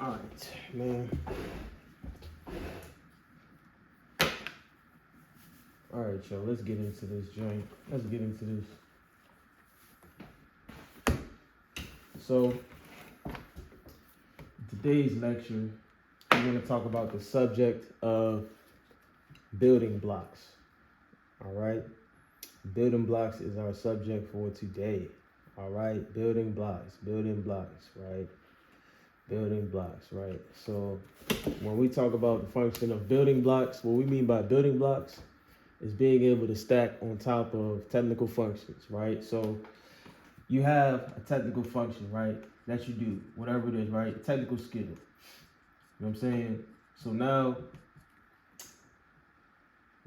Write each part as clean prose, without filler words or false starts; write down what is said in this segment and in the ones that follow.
All right, man. All right, y'all. Let's get into this joint. Let's get into this. So, today's lecture, we're going to talk about the subject of building blocks. All right. Building blocks is our subject for today. All right. Building blocks, right? Building blocks, right? So, when we talk about the function of building blocks, what we mean by building blocks is being able to stack on top of technical functions, right? So you have a technical function, right, that you do, whatever it is, right? Technical skill. You know what I'm saying? So now,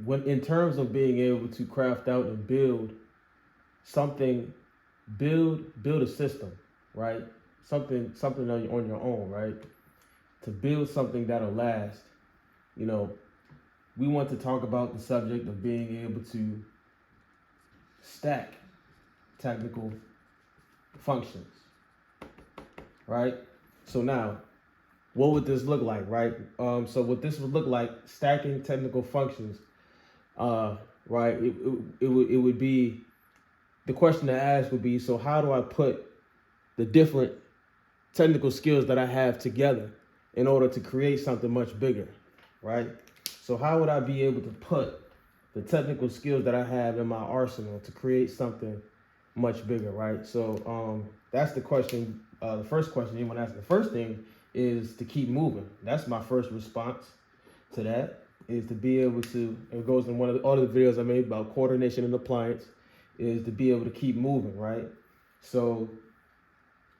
when in terms of being able to craft out and build something, build a system, right? Something on your own, right? To build something that'll last, you know, we want to talk about the subject of being able to stack technical functions, right? So now, what would this look like, right? So what this would look like, stacking technical functions, right? It would be, the question to ask would be, so how do I put the different technical skills that I have together in order to create something much bigger, right? So how would I be able to put the technical skills that I have in my arsenal to create something much bigger, right? So that's the question. The first question you want to ask. The first thing is to keep moving. That's my first response to that, is to be able to, it goes in one of the other videos I made about coordination and appliance, is to be able to keep moving, right? So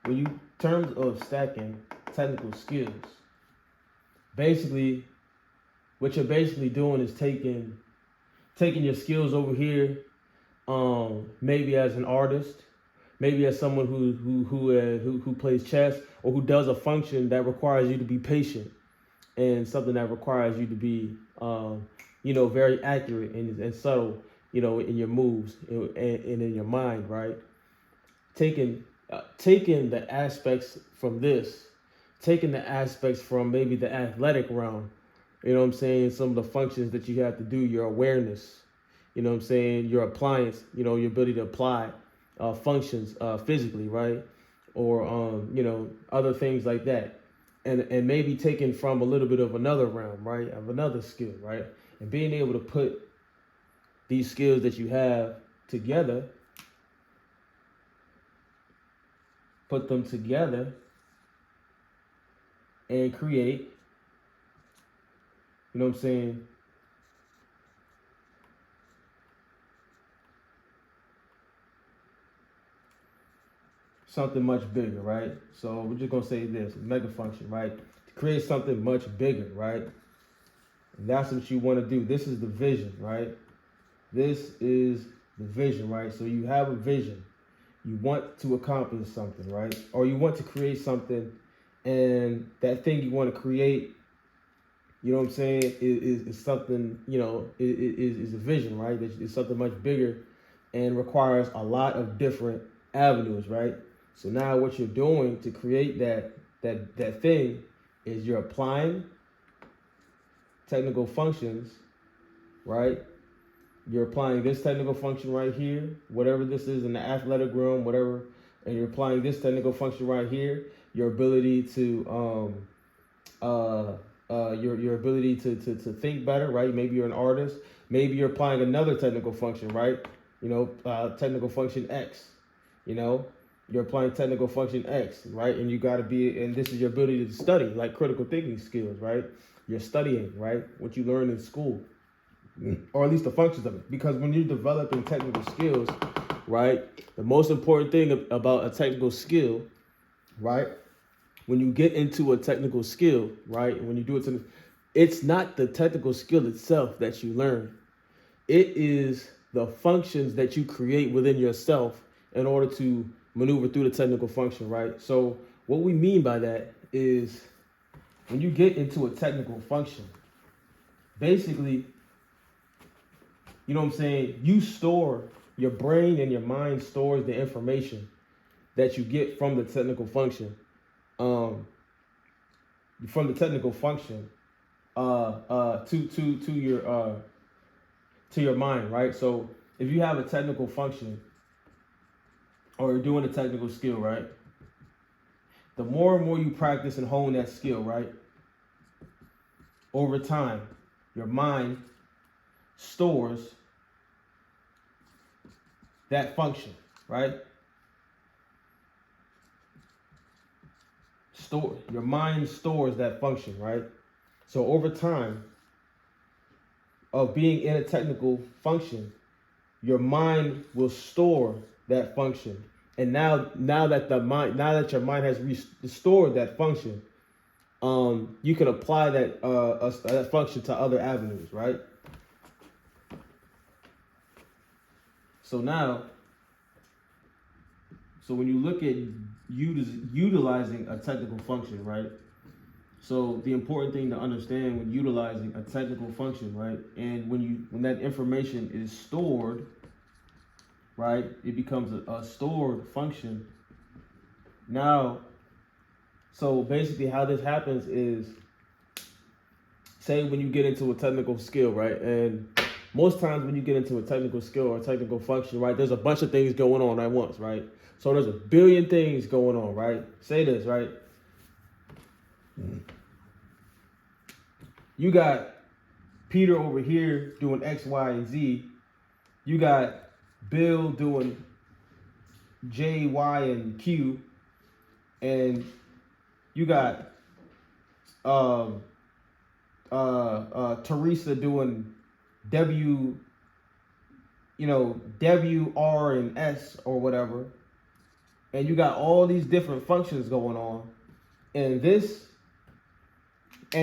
when you terms of stacking technical skills, basically what you're basically doing is taking your skills over here, maybe as an artist, maybe as someone who plays chess, or who does a function that requires you to be patient, and something that requires you to be, very accurate and subtle, in your moves and in your mind, right? Taking the aspects from this, taking the aspects from maybe the athletic realm, you know what I'm saying? Some of the functions that you have to do, your awareness, you know what I'm saying? Your appliance, your ability to apply functions physically, right? Or, other things like that. And maybe taken from a little bit of another realm, right? Of another skill, right? And being able to put these skills that you have together, put them together and create, you know what I'm saying? Something much bigger, right? So we're just gonna say this, mega function, right? To create something much bigger, right? And that's what you want to do. This is the vision, right? This is the vision, right? So you have a vision. You want to accomplish something, right? Or you want to create something, and that thing you want to create, you know what I'm saying, is something, is a vision, right? It's something much bigger and requires a lot of different avenues, right? So now what you're doing to create that thing is you're applying technical functions, right? You're applying this technical function right here, whatever this is in the athletic realm, whatever, and you're applying this technical function right here, your ability to your ability to think better, right? Maybe you're an artist, maybe you're applying another technical function, right? Technical function X, you're applying technical function X, right? And you got to be, and this is your ability to study, like critical thinking skills, right? You're studying, right? What you learn in school, or at least the functions of it. Because when you're developing technical skills, right, the most important thing about a technical skill, right, when you get into a technical skill, right, when you do it, it's not the technical skill itself that you learn. It is the functions that you create within yourself in order to maneuver through the technical function, right? So what we mean by that is when you get into a technical function, basically, you know what I'm saying, your brain and your mind stores the information that you get from the technical function. from the technical function to your mind, right? So if you have a technical function or you're doing a technical skill, right? The more and more you practice and hone that skill, right? Over time, your mind stores that function, right? Your mind stores that function, right? So over time of being in a technical function, your mind will store that function. And now that your mind has restored that function, you can apply that function to other avenues, right? So when you look at utilizing a technical function, right? So the important thing to understand when utilizing a technical function, right? And when that information is stored, right? It becomes a stored function. Now, so basically how this happens is, say when you get into a technical skill, right? And most times when you get into a technical skill or a technical function, right, there's a bunch of things going on at once, right? So there's a billion things going on, right? Say this, right? You got Peter over here doing X, Y, and Z. You got Bill doing J, Y, and Q. And you got Teresa doing W, W, R, and S or whatever. And you got all these different functions going on. And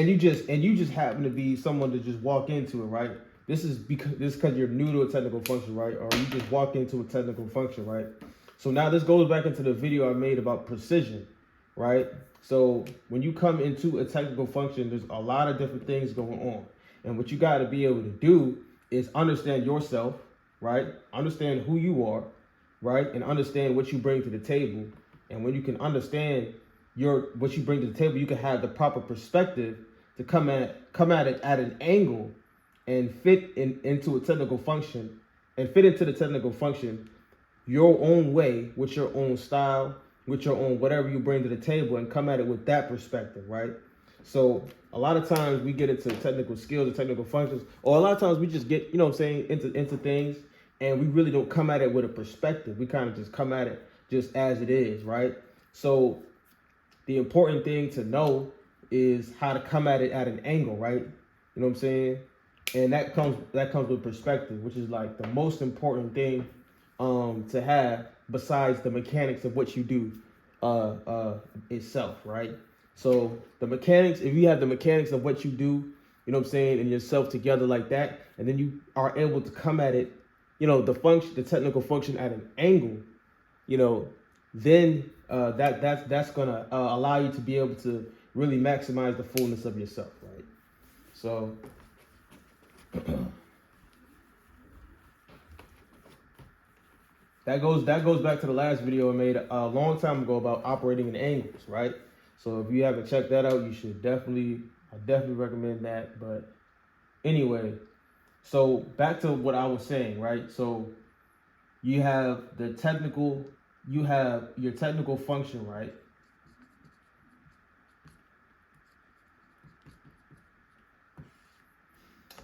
you just happen to be someone to just walk into it, right? This is because you're new to a technical function, right? Or you just walk into a technical function, right? So now this goes back into the video I made about precision, right? So when you come into a technical function, there's a lot of different things going on. And what you got to be able to do is understand yourself, right? Understand who you are, right? And understand what you bring to the table. And when you can understand what you bring to the table, you can have the proper perspective to come at it at an angle and fit into a technical function and fit into the technical function your own way, with your own style, with your own whatever you bring to the table, and come at it with that perspective, right? So a lot of times we get into technical skills and technical functions, or a lot of times we just get, into things, and we really don't come at it with a perspective. We kind of just come at it just as it is, right? So the important thing to know is how to come at it at an angle, right? You know what I'm saying? And that comes with perspective, which is like the most important thing to have besides the mechanics of what you do itself, right? So the mechanics, if you have the mechanics of what you do, you know what I'm saying, and yourself together like that, and then you are able to come at it, the technical function at an angle, then that's gonna allow you to be able to really maximize the fullness of yourself, right? So that goes back to the last video I made a long time ago about operating in angles, right? So if you haven't checked that out, you should I definitely recommend that. But anyway, so back to what I was saying, right? So you have your technical function, right?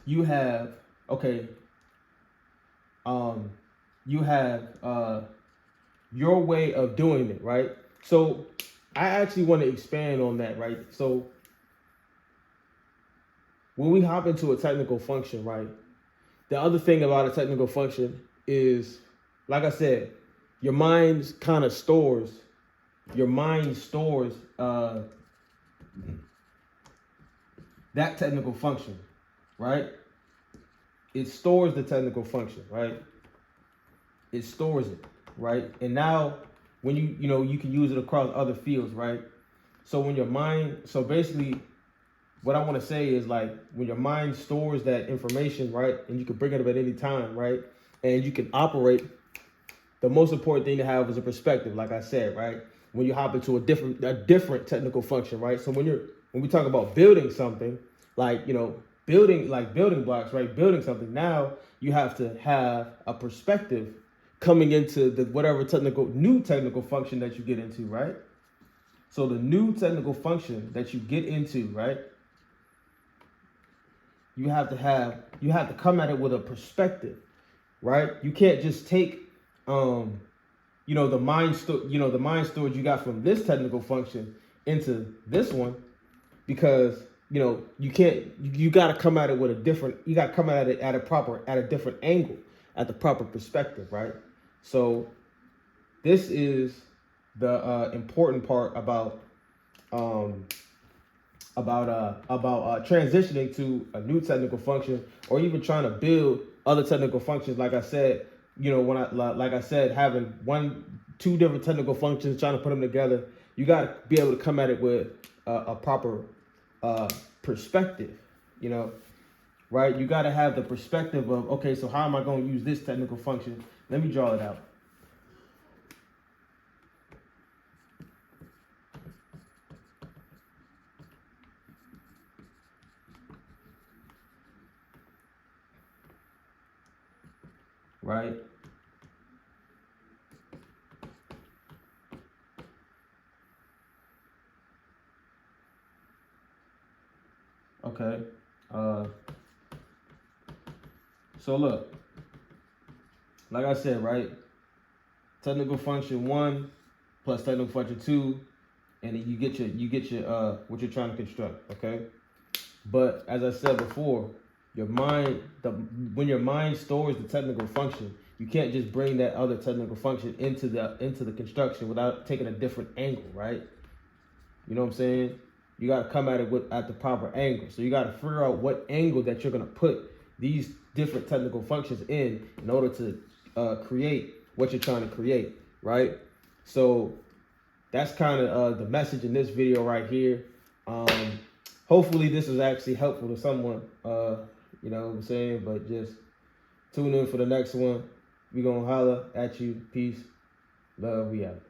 You have your way of doing it, right? So I actually want to expand on that, right? So when we hop into a technical function, right? The other thing about a technical function is, like I said, your mind stores that technical function, right? It stores the technical function, right? It stores it, right? And now when you can use it across other fields, right? So basically what I want to say is, like, when your mind stores that information, right? And you can bring it up at any time, right? And you can operate, the most important thing to have is a perspective, like I said, right? When you hop into a different technical function, right? So when you're when we talk about building something, like, building blocks, right? Building something, now you have to have a perspective coming into the whatever new technical function that you get into, right? So the new technical function that you get into, right? You have to come at it with a perspective, right? You can't just take the mind storage you got from this technical function into this one, because you got to come at it with you got to come at it at a different angle, at the proper perspective, right? So this is the important part about transitioning to a new technical function, or even trying to build other technical functions. Like I said, having two different technical functions, trying to put them together, you got to be able to come at it with a proper perspective, right? You got to have the perspective of, okay, so how am I going to use this technical function? Let me draw it out. Right? Okay. So look, like I said, right? Technical function 1 plus technical function 2, and then you get your what you're trying to construct, okay? But as I said before, when your mind stores the technical function, you can't just bring that other technical function into the construction without taking a different angle, right? You know what I'm saying? You got to come at it at the proper angle. So you got to figure out what angle that you're going to put these different technical functions in order to create what you're trying to create, right? So that's kind of the message in this video right here. Hopefully this is actually helpful to someone, you know what I'm saying? But just tune in for the next one. We gonna holler at you. Peace. Love. We out.